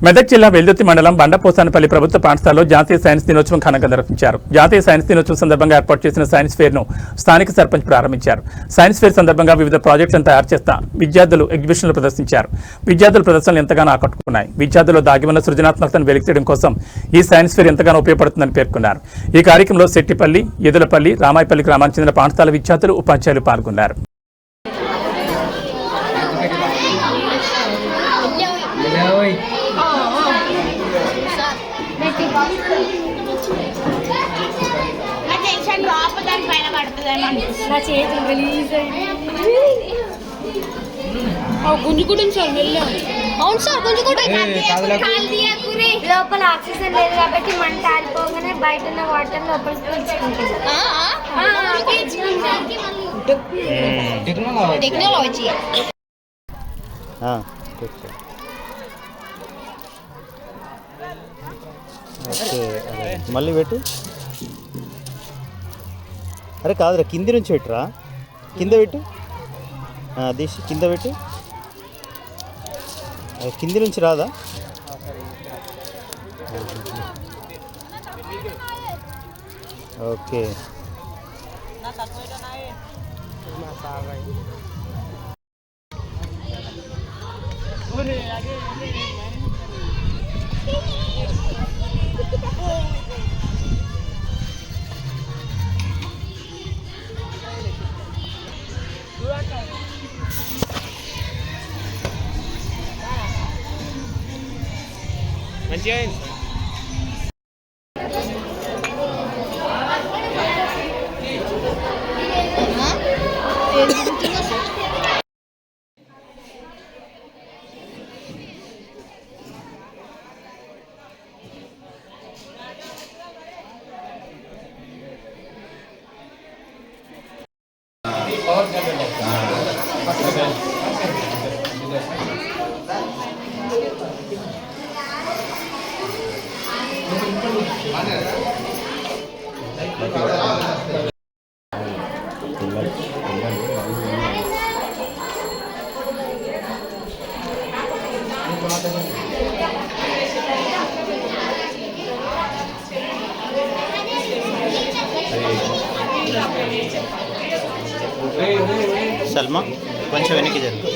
మెదక్ జిల్లా వెల్దుర్తి మండలం బండపోసానపల్లి ప్రభుత్వ పాఠశాలలో జాతీయ సైన్స్ దినోత్సవం ఘనంగా నిర్వహించారు. జాతీయ సైన్స్ దినోత్సవం సందర్భంగా ఏర్పాటు చేసిన సైన్స్ ఫేర్ ను స్థానిక సర్పంచ్ ప్రారంభించారు. సైన్స్ ఫేర్ సందర్భంగా వివిధ ప్రాజెక్టులను తయారు చేస్తా విద్యార్థులు ఎగ్జిబిషన్లు ప్రదర్శించారు. విద్యార్థుల ప్రదర్శనలు ఎంతగానో ఆకట్టుకున్నాయి. విద్యార్థుల్లో దాగి ఉన్న సృజనాత్మకతను వెలికితీయడం కోసం ఈ సైన్స్ ఫేర్ ఎంతగానో ఉపయోగపడుతుందని పేర్కొన్నారు. ఈ కార్యక్రమంలో శెట్టిపల్లి, ఎదులపల్లి, రామాయపల్లి గ్రామానికి చెందిన పాఠశాల విద్యార్థులు, ఉపాధ్యాయులు పాల్గొన్నారు. గుంజుకుంటుంది సార్ వెళ్ళాం. అవును సార్ లోపల ఆక్సిజన్ లేదు కాబట్టి మంట ఆరిపోగానే బయట ఉన్న వాటర్ లోపలికి టెక్నాలజీ. మళ్ళీ పెట్టు. అరే కాదురా, కింది నుంచి పెట్టురా. కింద పెట్టు, తీసి కింద పెట్టు. కింది నుంచి రాదా? ఓకే. మంచిగా సల్మా కొంచెం వెనక్కి జరుగు.